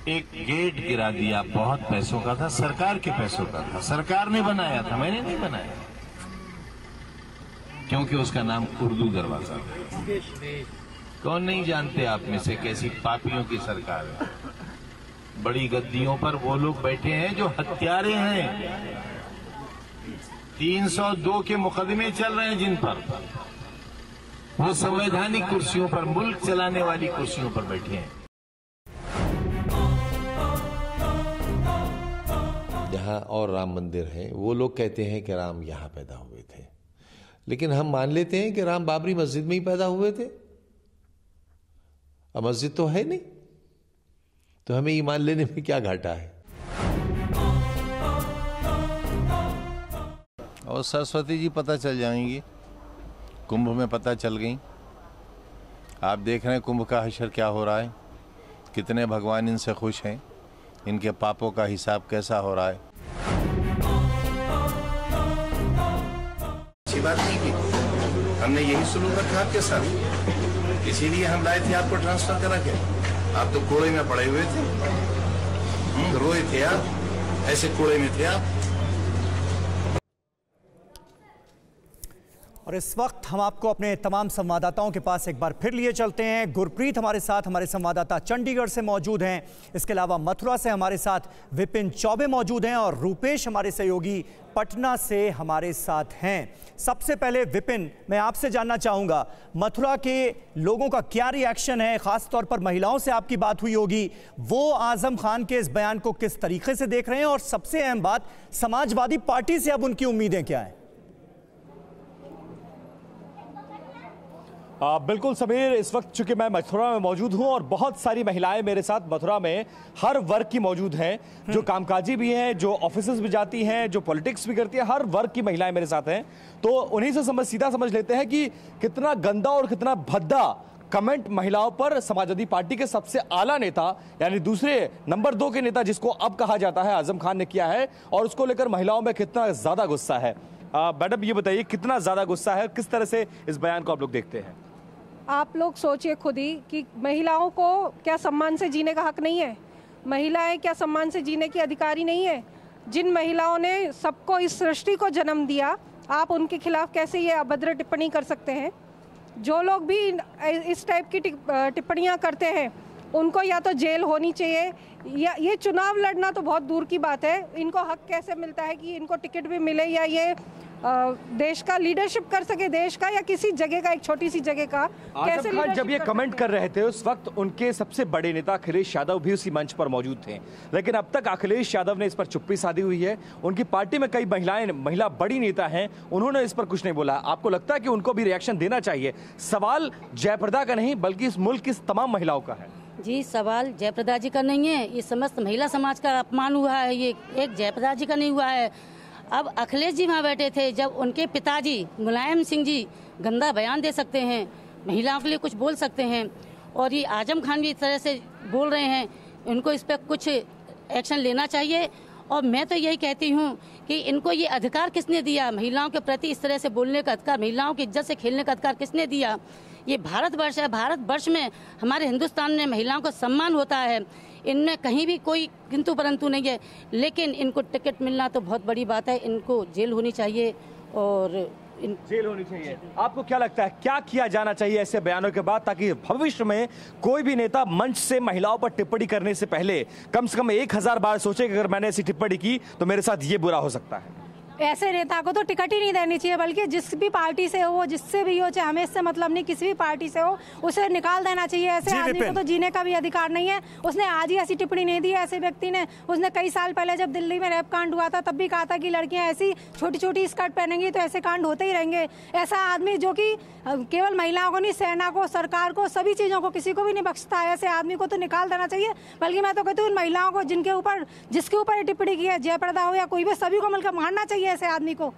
एक गेट गिरा दिया, बहुत पैसों का था, सरकार के पैसों का था, सरकार ने बनाया था, मैंने नहीं बनाया, क्योंकि उसका नाम उर्दू दरवाजा था। कौन नहीं जानते आप में से कैसी पापियों की सरकार है। बड़ी गद्दियों पर वो लोग बैठे हैं जो हत्यारे हैं। 302 के मुकदमे चल रहे हैं जिन पर, वो संवैधानिक कुर्सियों पर, मुल्क चलाने वाली कुर्सियों पर बैठे हैं।
जहां और राम मंदिर है, वो लोग कहते हैं कि राम यहां पैदा हुए थे, लेकिन हम मान लेते हैं कि राम बाबरी मस्जिद में ही पैदा हुए थे। अब मस्जिद तो है नहीं, तो हमें ईमान लेने में क्या घाटा है।
और सरस्वती जी पता चल जाएंगी, कुंभ में पता चल गई। आप देख रहे हैं कुंभ का हशर क्या हो रहा है, कितने भगवान इनसे खुश हैं, इनके पापों का हिसाब कैसा हो रहा है।
अच्छी बात नहीं की, हमने यही सुलूक रखा आपके साथ, इसीलिए हम लाए थे आपको ट्रांसफर करा के। आप तो कूड़े में पड़े हुए थे, रोए थे आप, ऐसे कूड़े में थे आप।
और इस वक्त हम आपको अपने तमाम संवाददाताओं के पास एक बार फिर लिए चलते हैं। गुरप्रीत हमारे साथ, हमारे संवाददाता चंडीगढ़ से मौजूद हैं। इसके अलावा मथुरा से हमारे साथ विपिन चौबे मौजूद हैं और रूपेश हमारे सहयोगी पटना से हमारे साथ हैं। सबसे पहले विपिन, मैं आपसे जानना चाहूँगा, मथुरा के लोगों का क्या रिएक्शन है? ख़ास तौर पर महिलाओं से आपकी बात हुई होगी, वो आज़म खान के इस बयान को किस तरीके से देख रहे हैं? और सबसे अहम बात, समाजवादी पार्टी से अब उनकी उम्मीदें क्या हैं?
बिल्कुल समीर, इस वक्त चूंकि मैं मथुरा में मौजूद हूं और बहुत सारी महिलाएं मेरे साथ मथुरा में हर वर्ग की मौजूद हैं, जो कामकाजी भी हैं, जो ऑफिसेज भी जाती हैं, जो पॉलिटिक्स भी करती हैं, हर वर्ग की महिलाएं मेरे साथ हैं। तो उन्हीं से सीधा समझ लेते हैं कि कितना गंदा और कितना भद्दा कमेंट महिलाओं पर समाजवादी पार्टी के सबसे आला नेता, यानी दूसरे नंबर 2 के नेता जिसको अब कहा जाता है, आजम खान ने किया है, और उसको लेकर महिलाओं में कितना ज्यादा गुस्सा है। मैडम ये बताइए कितना ज्यादा गुस्सा है, किस तरह से इस बयान को आप लोग देखते हैं?
आप लोग सोचिए खुद ही कि महिलाओं को क्या सम्मान से जीने का हक नहीं है? महिलाएं क्या सम्मान से जीने की अधिकारी नहीं है? जिन महिलाओं ने सबको इस सृष्टि को जन्म दिया, आप उनके खिलाफ कैसे ये अभद्र टिप्पणी कर सकते हैं? जो लोग भी इस टाइप की टिप्पणियां करते हैं उनको या तो जेल होनी चाहिए, या ये चुनाव लड़ना तो बहुत दूर की बात है, इनको हक कैसे मिलता है कि इनको टिकट भी मिले या ये देश का लीडरशिप कर सके, देश का या किसी जगह का, एक छोटी सी जगह का कैसे?
आजम खान जब ये कमेंट कर रहे थे उस वक्त उनके सबसे बड़े नेता अखिलेश यादव भी उसी मंच पर मौजूद थे, लेकिन अब तक अखिलेश यादव ने इस पर चुप्पी साधी हुई है। उनकी पार्टी में कई महिला बड़ी नेता हैं, उन्होंने इस पर कुछ नहीं बोला। आपको लगता है कि उनको भी रिएक्शन देना चाहिए? सवाल जयप्रदा का नहीं बल्कि इस मुल्क की तमाम महिलाओं का है।
जी, सवाल जयप्रदा जी का नहीं है, ये समस्त महिला समाज का अपमान हुआ है, ये एक जयप्रदा जी का नहीं हुआ है। अब अखिलेश जी वहाँ बैठे थे, जब उनके पिताजी मुलायम सिंह जी गंदा बयान दे सकते हैं, महिलाओं के लिए कुछ बोल सकते हैं, और ये आजम खान भी इस तरह से बोल रहे हैं, उनको इस पर कुछ एक्शन लेना चाहिए। और मैं तो यही कहती हूँ कि इनको ये अधिकार किसने दिया? महिलाओं के प्रति इस तरह से बोलने का अधिकार, महिलाओं की इज्जत से खेलने का अधिकार किसने दिया? ये भारतवर्ष है, भारतवर्ष में हमारे हिंदुस्तान में महिलाओं को सम्मान होता है, इनमें कहीं भी कोई किंतु परंतु नहीं है, लेकिन इनको टिकट मिलना तो बहुत बड़ी बात है, इनको जेल होनी चाहिए और
जेल होनी चाहिए। आपको क्या लगता है क्या किया जाना चाहिए ऐसे बयानों के बाद, ताकि भविष्य में कोई भी नेता मंच से महिलाओं पर टिप्पणी करने से पहले कम से कम 1000 बार सोचे कि अगर मैंने ऐसी टिप्पणी की तो मेरे साथ ये बुरा हो सकता है?
ऐसे नेता को तो टिकट ही नहीं देनी चाहिए, बल्कि जिस भी पार्टी से हो, जिससे भी हो, चाहे हमें इससे मतलब नहीं, किसी भी पार्टी से हो, उसे निकाल देना चाहिए। ऐसे आदमी को तो जीने का भी अधिकार नहीं है। उसने आज ही ऐसी टिप्पणी नहीं दी है ऐसे व्यक्ति ने। उसने कई साल पहले जब दिल्ली में रेप कांड हुआ था तब भी कहा था कि लड़कियां ऐसी छोटी छोटी स्कर्ट पहनेंगी तो ऐसे कांड होते ही रहेंगे। ऐसा आदमी जो कि केवल महिलाओं को नहीं, सेना को, सरकार को, सभी चीज़ों को, किसी को भी नहीं बख्शता है, ऐसे आदमी को तो निकाल देना चाहिए। बल्कि मैं तो कहती हूँ महिलाओं को जिसके ऊपर ये टिप्पणी की है, जयप्रदा हो या कोई भी, सभी को मिलकर मारना चाहिए ऐसे आदमी को।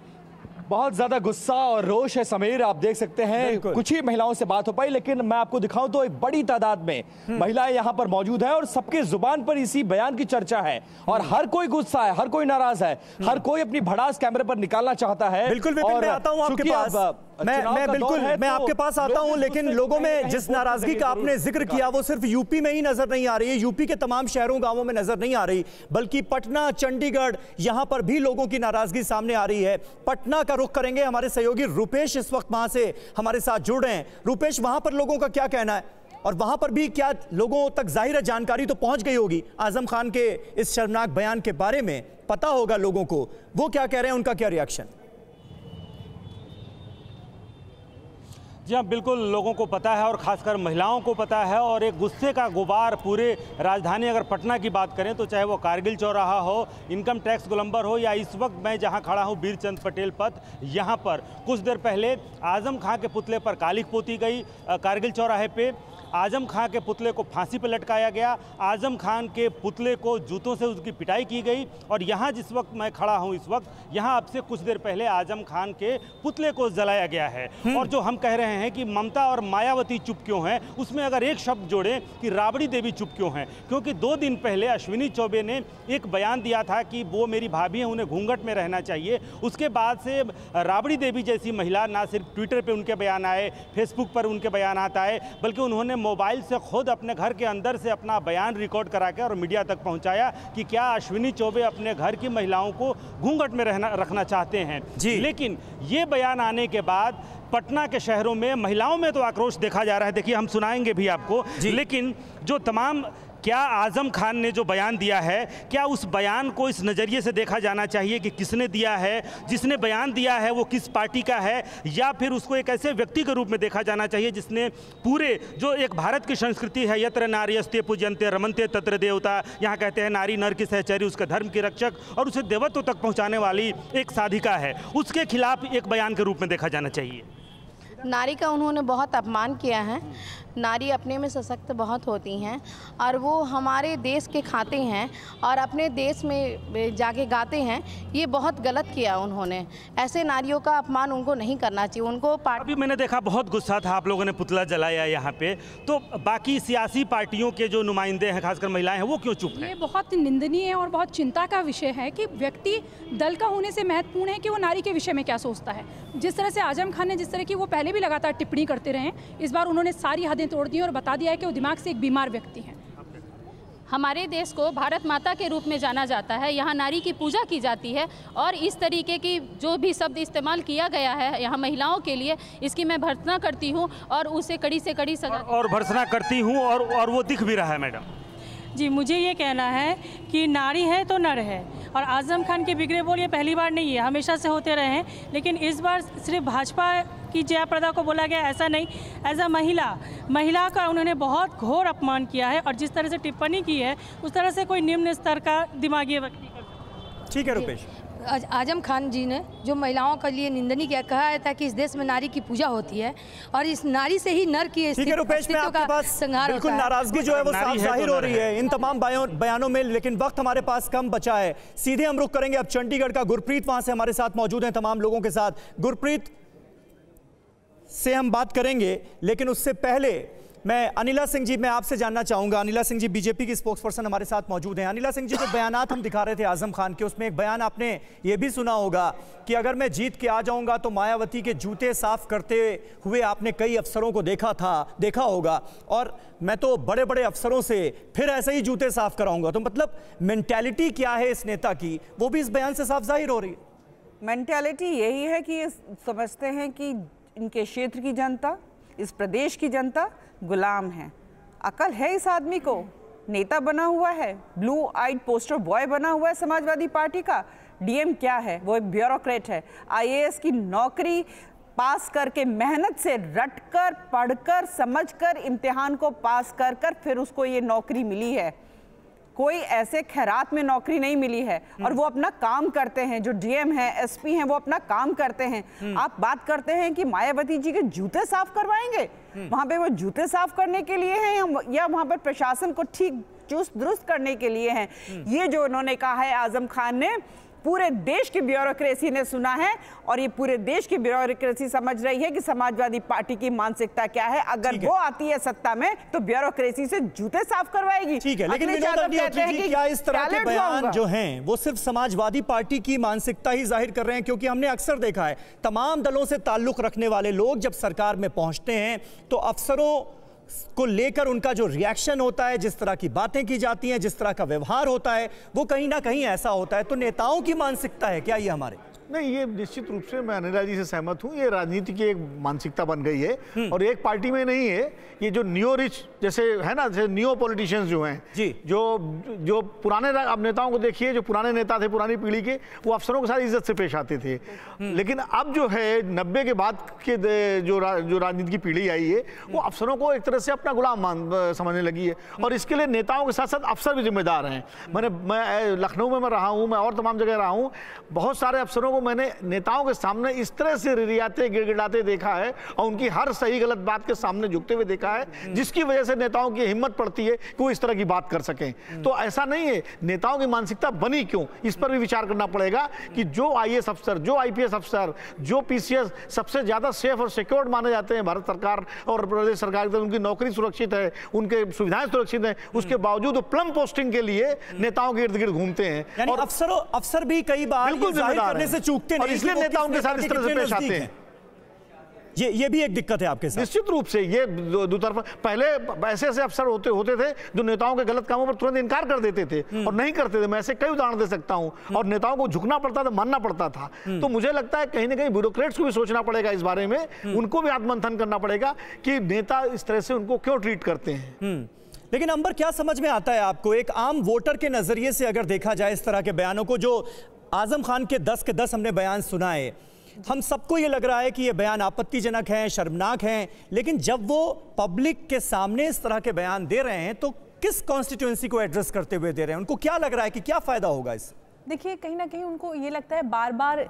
बहुत ज्यादा गुस्सा और रोष है समीर, आप देख सकते हैं। कुछ ही महिलाओं से बात हो पाई, लेकिन मैं आपको दिखाऊं तो एक बड़ी तादाद में महिलाएं यहां पर मौजूद हैं और सबके जुबान पर इसी बयान की चर्चा है और हर कोई गुस्सा है, हर कोई नाराज है, हर कोई अपनी भड़ास कैमरे पर निकालना चाहता है।
बिल्कुल विपिन, मैं आता हूं आपके पास, मैं आपके पास आता हूं, लेकिन लोगों में जिस नाराजगी का आपने जिक्र किया वो सिर्फ यूपी में ही नजर नहीं आ रही है, यूपी के तमाम शहरों गांवों में नजर नहीं आ रही, बल्कि पटना, चंडीगढ़, यहां पर भी लोगों की नाराजगी सामने आ रही है। पटना का रुख करेंगे, हमारे सहयोगी रुपेश इस वक्त वहां से हमारे साथ जुड़ रहे हैं। रुपेश, वहां पर लोगों का क्या कहना है और वहां पर भी क्या लोगों तक जाहिर है जानकारी तो पहुंच गई होगी आजम खान के इस शर्मनाक बयान के बारे में, पता होगा लोगों को, वो क्या कह रहे हैं, उनका क्या रिएक्शन?
जी हाँ, बिल्कुल लोगों को पता है और ख़ासकर महिलाओं को पता है, और एक गुस्से का गुबार पूरे राजधानी, अगर पटना की बात करें तो चाहे वो कारगिल चौराहा हो, इनकम टैक्स गोलंबर हो, या इस वक्त मैं जहां खड़ा हूं वीरचंद पटेल पथ, यहां पर कुछ देर पहले आजम खां के पुतले पर कालिख पोती गई। कारगिल चौराहे पे आजम खां के पुतले को फांसी पर लटकाया गया, आजम खान के पुतले को जूतों से उसकी पिटाई की गई, और यहाँ जिस वक्त मैं खड़ा हूँ इस वक्त, यहाँ अब से कुछ देर पहले आजम खान के पुतले को जलाया गया है। और जो हम कह रहे हैं कि ममता और मायावती चुप क्यों हैं, उसमें अगर एक शब्द जोड़ें कि राबड़ी देवी चुप क्यों हैं, क्योंकि 2 दिन पहले अश्विनी चौबे ने एक बयान दिया था कि वो मेरी भाभी हैं, उन्हें घूंघट में रहना चाहिए। उसके बाद से राबड़ी देवी जैसी महिला ना सिर्फ ट्विटर पर उनके बयान आए, फेसबुक पर उनके बयान आता है, बल्कि उन्होंने मोबाइल से खुद अपने घर के अंदर से अपना बयान रिकॉर्ड करा के और मीडिया तक पहुंचाया कि क्या अश्विनी चौबे अपने घर की महिलाओं को घूंघट में रखना चाहते हैं। लेकिन ये बयान आने के बाद पटना के शहरों में महिलाओं में तो आक्रोश देखा जा रहा है, देखिए हम सुनाएंगे भी आपको, लेकिन जो तमाम क्या आजम खान ने जो बयान दिया है, क्या उस बयान को इस नज़रिए से देखा जाना चाहिए कि किसने दिया है, जिसने बयान दिया है वो किस पार्टी का है, या फिर उसको एक ऐसे व्यक्ति के रूप में देखा जाना चाहिए जिसने पूरे जो एक भारत की संस्कृति है, यत्र नार्यस्ते पूज्यन्ते रमन्ते तत्र देवता, यहाँ कहते हैं नारी नर की सहचरी, उसके धर्म की रक्षक और उसे देवत्व तक पहुँचाने वाली एक साधिका है, उसके खिलाफ एक बयान के रूप में देखा जाना चाहिए।
नारी का उन्होंने बहुत अपमान किया है।
नारी अपने में सशक्त बहुत होती हैं और वो हमारे देश के खाते हैं और अपने देश में जाके गाते हैं, ये बहुत गलत किया उन्होंने। ऐसे नारियों का अपमान उनको नहीं करना चाहिए। उनको
अभी मैंने देखा बहुत गुस्सा था, आप लोगों ने पुतला जलाया यहाँ पे, तो बाकी सियासी पार्टियों के जो नुमाइंदे हैं, खासकर महिलाएं हैं, वो क्यों चुप हैं?
ये बहुत निंदनीय है और बहुत चिंता का विषय है कि व्यक्ति दल का होने से महत्वपूर्ण है कि वो नारी के विषय में क्या सोचता है। जिस तरह से आजम खान ने, जिस तरह की वो पहले भी लगातार टिप्पणी करते रहे, इस बार उन्होंने सारी हदें तोड़ दी और बता दिया है कि वो दिमाग से एक बीमार व्यक्ति हैं।
हमारे देश को भारत माता के रूप में जाना जाता है, यहाँ नारी की पूजा की जाती है और इस तरीके की जो भी शब्द इस्तेमाल किया गया है यहाँ महिलाओं के लिए, इसकी मैं भर्त्सना करती हूँ और उसे कड़ी से कड़ी सजा
और भर्त्सना करती हूँ और वो दिख भी रहा है। मैडम
जी, मुझे ये कहना है कि नारी है तो नर है और आजम खान के बिगड़े बोल ये पहली बार नहीं है, हमेशा से होते रहे हैं, लेकिन इस बार सिर्फ भाजपा की जयाप्रदा को बोला गया, ऐसा नहीं। एज अ महिला का उन्होंने बहुत घोर अपमान किया है और जिस तरह से टिप्पणी की है उस तरह से कोई निम्न स्तर का दिमागी व्यक्ति कर।
ठीक है रुपेश।
आजम खान जी ने जो महिलाओं के लिए निंदनीय किया, कहा था कि इस देश में नारी की पूजा होती है और इस नारी से ही नर की
अस्तित्व का संहार बिल्कुल होता है। नाराजगी जो है वो साफ जाहिर हो रही है इन तमाम बयानों में, लेकिन वक्त हमारे पास कम बचा है। सीधे हम रुख करेंगे अब चंडीगढ़ का। गुरप्रीत वहां से हमारे साथ मौजूद हैं तमाम लोगों के साथ। गुरप्रीत से हम बात करेंगे, लेकिन उससे पहले मैं अनिला सिंह जी, मैं आपसे जानना चाहूंगा। अनिला सिंह जी बीजेपी की स्पोक्सपर्सन हमारे साथ मौजूद हैं। अनिला सिंह जी, जो बयानात हम दिखा रहे थे आजम खान के, उसमें एक बयान आपने ये भी सुना होगा कि अगर मैं जीत के आ जाऊंगा तो मायावती के जूते साफ करते हुए आपने कई अफसरों को देखा होगा और मैं तो बड़े बड़े अफसरों से फिर ऐसे ही जूते साफ कराऊंगा। तो मतलब मेंटालिटी क्या है इस नेता की, वो भी इस बयान से साफ जाहिर हो रही है।
मेंटालिटी यही है कि ये समझते हैं कि इनके क्षेत्र की जनता, इस प्रदेश की जनता गुलाम है। अकल है इस आदमी को, नेता बना हुआ है, ब्लू आइड पोस्टर बॉय बना हुआ है समाजवादी पार्टी का। डीएम क्या है? वो एक ब्यूरोक्रेट है। आईएएस की नौकरी पास करके मेहनत से रटकर, पढ़कर, समझकर, इम्तिहान को पास कर फिर उसको ये नौकरी मिली है। कोई ऐसे खैरात में नौकरी नहीं मिली है और वो अपना काम करते हैं। जो डीएम है, एसपी हैं, वो अपना काम करते हैं। आप बात करते हैं कि मायावती जी के जूते साफ करवाएंगे, वहां पे वो जूते साफ करने के लिए हैं या वहां पर प्रशासन को ठीक चुस्त दुरुस्त करने के लिए हैं? ये जो उन्होंने कहा है आजम खान ने, पूरे देश की ब्यूरोक्रेसी ने सुना है और ये पूरे देश की ब्यूरोक्रेसी समझ रही है कि समाजवादी पार्टी की मानसिकता क्या है। अगर वो आती है सत्ता में तो ब्यूरोक्रेसी से जूते साफ करवाएगी।
ठीक है, लेकिन विनोद अग्निहोत्री जी, क्या इस तरह के बयान जो हैं वो सिर्फ समाजवादी पार्टी की मानसिकता ही जाहिर कर रहे हैं? क्योंकि हमने अक्सर देखा है तमाम दलों से ताल्लुक रखने वाले लोग जब सरकार में पहुंचते हैं तो अफसरों को लेकर उनका जो रिएक्शन होता है, जिस तरह की बातें की जाती हैं, जिस तरह का व्यवहार होता है, वो कहीं ना कहीं ऐसा होता है। तो नेताओं की मानसिकता है क्या ये हमारे?
नहीं, ये निश्चित रूप से मैं अनिला जी से सहमत हूँ। ये राजनीति की एक मानसिकता बन गई है और एक पार्टी में नहीं है। ये जो नियो रिच जैसे है ना, जैसे नियो पॉलिटिशियंस जो हैं जी, जो पुराने अब नेताओं को देखिए, जो पुराने नेता थे पुरानी पीढ़ी के, वो अफसरों के साथ इज्जत से पेश आते थे। लेकिन अब जो है 90 के बाद के जो राजनीति की पीढ़ी आई है, वो अफसरों को एक तरह से अपना गुलाम समझने लगी है और इसके लिए नेताओं के साथ साथ अफसर भी जिम्मेदार हैं। मैं लखनऊ में रहा हूँ, मैं और तमाम जगह रहा हूँ, बहुत सारे अफसरों को मैंने नेताओं के सामने इस तरह से रिरियाते गिड़गिड़ाते देखा है और उनकी हर सही गलत बात के सामने झुकते हुए देखा है, जिसकी वजह से नेताओं की हिम्मत पड़ती है कि वो इस तरह की बात कर सकें। तो ऐसा नहीं है, नेताओं की मानसिकता बनी क्यों, इस पर भी विचार करना पड़ेगा कि जो आईएएस अफसर, जो आईपीएस अफसर, जो पीसीएस सबसे ज्यादा सेफ और सिक्योर्ड माने जाते हैं भारत सरकार और प्रदेश सरकार की, उनकी नौकरी सुरक्षित है, उनके सुविधाएं सुरक्षित हैं, उसके बावजूद वो प्लम पोस्टिंग के लिए नेताओं के इर्द गिर्द घूमते हैं।
और अफसर भी कई बार करने से चूकते
और इसलिए नेताओं के साथ इस तरह से पेश आते हैं।
ये भी एक दिक्कत है आपके साथ।
निश्चित रूप से ये दो तरफा, पहले ऐसे अफसर होते थे जो नेताओं के गलत कामों पर तुरंत इनकार कर देते थे और नहीं करते थे। मैं ऐसे कई उदाहरण दे सकता हूं और नेताओं को झुकना पड़ता था, मानना पड़ता था। तो मुझे लगता है कहीं ना कहीं ब्यूरोक्रेट्स को भी सोचना पड़ेगा इस बारे में, उनको भी आत्ममंथन करना पड़ेगा कि नेता इस तरह से उनको क्यों ट्रीट करते हैं।
लेकिन अंबर, क्या समझ में आता है आपको, एक आम वोटर के नजरिए से अगर देखा जाए इस तरह के बयानों को, जो आजम खान के 10 के 10 हमने बयान सुनाए, हम सबको ये लग रहा है कि ये बयान आपत्तिजनक हैं, शर्मनाक हैं, लेकिन जब वो पब्लिक के सामने इस तरह के बयान दे रहे हैं तो किस कॉन्स्टिट्यूएंसी को एड्रेस करते हुए दे रहे हैं? उनको क्या लग रहा है कि क्या फायदा होगा इससे?
देखिए कहीं ना कहीं उनको ये लगता है बार बार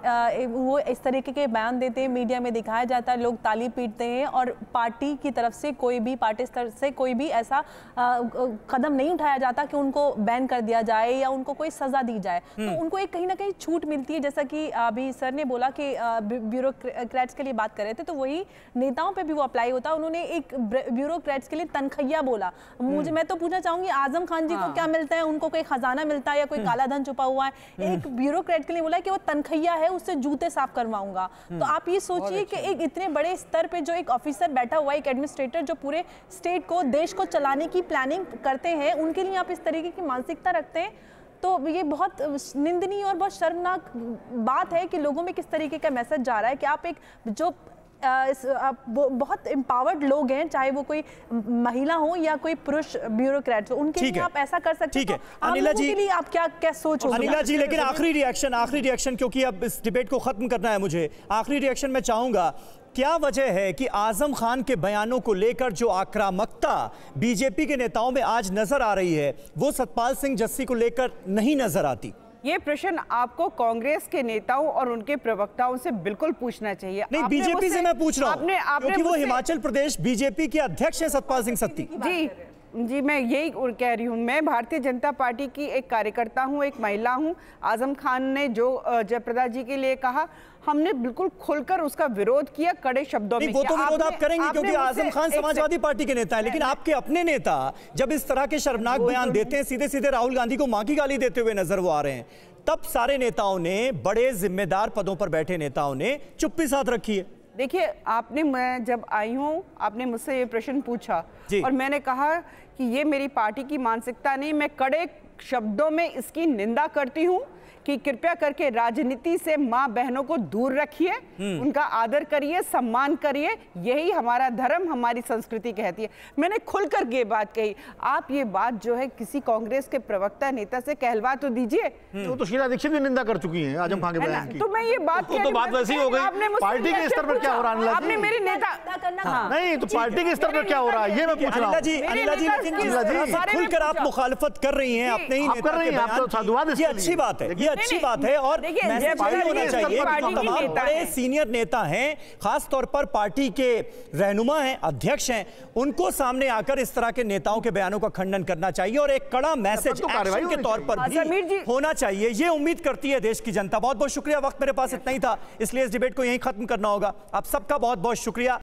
वो इस तरीके के बयान देते हैं, मीडिया में दिखाया जाता है, लोग ताली पीटते हैं और पार्टी की तरफ से कोई भी, पार्टी स्तर से कोई भी ऐसा कदम नहीं उठाया जाता कि उनको बैन कर दिया जाए या उनको कोई सज़ा दी जाए। तो उनको एक कहीं ना कहीं छूट मिलती है, जैसा कि अभी सर ने बोला कि ब्यूरोक्रेट्स के लिए बात कर रहे थे, तो वही नेताओं पर भी वो अप्लाई होता है। उन्होंने एक ब्यूरोक्रेट्स के लिए तनख्वाह बोला। मैं तो पूछना चाहूँगी आजम खान जी को क्या मिलता है? उनको कोई खजाना मिलता है या कोई काला धन छुपा हुआ है? एक ब्यूरोक्रेट के लिए बोला कि वो तनख्वाह है, उससे जूते साफ करवाऊंगा। तो आप ये सोचिए कि एक इतने बड़े स्तर पे जो एक ऑफिसर बैठा हुआ है, एक एडमिनिस्ट्रेटर जो पूरे स्टेट को, देश को चलाने की प्लानिंग करते हैं, उनके लिए आप इस तरीके की मानसिकता रखते हैं, तो ये बहुत निंदनीय और बहुत शर्मनाक बात है कि लोगों में किस तरीके का मैसेज जा रहा है कि आप एक जो बहुत एम्पावर्ड लोग हैं, चाहे वो कोई महिला हो या कोई पुरुष ब्यूरोक्रेट हो, उनके लिए आप ऐसा कर सकते हैं। अनिला जी के लिए आप क्या सोच?
अनिला जी, लेकिन आखिरी रिएक्शन, क्योंकि अब इस डिबेट को खत्म करना है मुझे, आखिरी रिएक्शन मैं चाहूंगा, क्या वजह है कि आजम खान के बयानों को लेकर जो आक्रामकता बीजेपी के नेताओं में आज नजर आ रही है, वो सतपाल सिंह जस्सी को लेकर नहीं नजर आती?
ये प्रश्न आपको कांग्रेस के नेताओं और उनके प्रवक्ताओं से बिल्कुल पूछना चाहिए।
नहीं, बीजेपी से मैं पूछ रहा हूं, क्योंकि वो हिमाचल प्रदेश बीजेपी के अध्यक्ष हैं सतपाल सिंह सत्ती।
जी मैं यही कह रही हूँ, मैं भारतीय जनता पार्टी की एक कार्यकर्ता हूँ, एक महिला हूँ। आजम खान ने जो जयप्रदा जी के लिए कहा, हमने बिल्कुल खुलकर उसका विरोध किया, कड़े शब्दों में।
वो तो विरोध आप करेंगे क्योंकि आजम खान समाजवादी पार्टी के नेता है, लेकिन आपके अपने नेता जब इस तरह के शर्मनाक बयान देते हैं, सीधे सीधे राहुल गांधी को मां की गाली देते हुए नजर वो आ रहे हैं, तब सारे नेताओं ने, बड़े जिम्मेदार पदों पर बैठे नेताओं ने चुप्पी साध रखी है।
देखिए आपने, मैं जब आई हूँ आपने मुझसे ये प्रश्न पूछा और मैंने कहा कि ये मेरी पार्टी की मानसिकता नहीं, मैं कड़े शब्दों में इसकी निंदा करती हूँ कि कृपया करके राजनीति से माँ बहनों को दूर रखिए, उनका आदर करिए, सम्मान करिए, यही हमारा धर्म, हमारी संस्कृति कहती है। मैंने खुलकर ये बात कही। आप ये बात जो है किसी कांग्रेस के प्रवक्ता नेता से कहलवा तो दीजिए।
वो तो शीला दीक्षित भी निंदा कर चुकी हैं आजम खान के बयान की।
तो मैं ये बात
तो बात वैसी हो गई, पार्टी के स्तर पर क्या हो रहा है?
आपने मेरे नेता
नहीं, तो पार्टी के स्तर पर क्या हो रहा है ये मैं पूछ रहा हूँ।
अनिला जी, लेकिन खुलकर आप मुखालफत कर रही हैं अपने ही नेता के बयान, ये अच्छी बात है, अच्छी बात है। और मैसेज होना चाहिए कि तमाम बड़े सीनियर नेता हैं, खास तौर पर पार्टी के रहनुमा हैं, अध्यक्ष हैं, उनको सामने आकर इस तरह के नेताओं के बयानों का खंडन करना चाहिए और एक कड़ा मैसेज एक्शन के तौर पर भी होना चाहिए। ये उम्मीद करती है देश की जनता। बहुत बहुत शुक्रिया, वक्त मेरे पास इतना ही था, इसलिए इस डिबेट को यहीं खत्म करना होगा। आप सबका बहुत बहुत शुक्रिया।